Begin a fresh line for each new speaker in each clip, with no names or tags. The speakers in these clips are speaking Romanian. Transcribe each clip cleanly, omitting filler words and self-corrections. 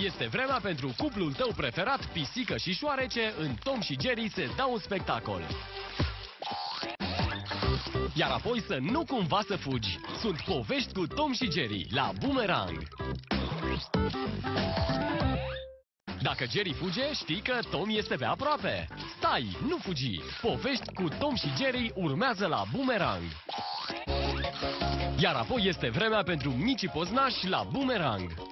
Este vremea pentru cuplul tău preferat, pisică și șoarece, în Tom și Jerry se dau un spectacol. Iar apoi să nu cumva să fugi. Sunt povești cu Tom și Jerry la Boomerang. Dacă Jerry fuge, știi că Tom este pe aproape. Stai, nu fugi! Povești cu Tom și Jerry urmează la Boomerang. Iar apoi este vremea pentru micii poznași la Boomerang.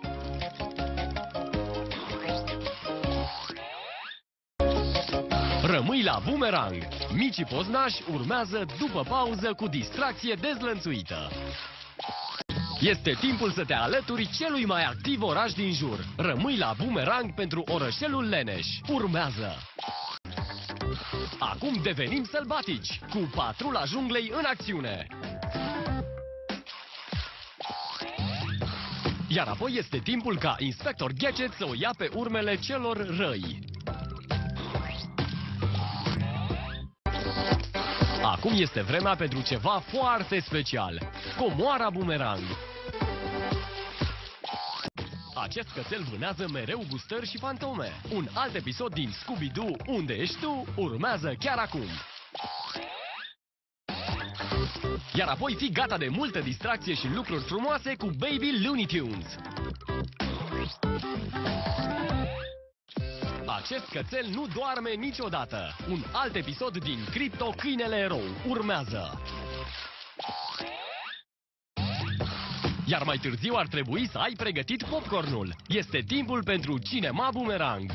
Rămâi la Boomerang. Micii poznași urmează după pauză cu distracție dezlănțuită. Este timpul să te alături celui mai activ oraș din jur. Rămâi la Boomerang pentru orășelul Leneș. Urmează. Acum devenim sălbatici, cu Patrula Junglei în acțiune. Iar apoi este timpul ca Inspector Gadget să o ia pe urmele celor răi. Acum este vremea pentru ceva foarte special. Comoara Boomerang. Acest cățel vânează mereu gustări și fantome. Un alt episod din Scooby-Doo, Unde ești tu? Urmează chiar acum. Iar apoi fii gata de multă distracție și lucruri frumoase cu Baby Looney Tunes. Acest cățel nu doarme niciodată. Un alt episod din Crypto, câinele erou, urmează. Iar mai târziu ar trebui să ai pregătit popcornul. Este timpul pentru Cinema Boomerang.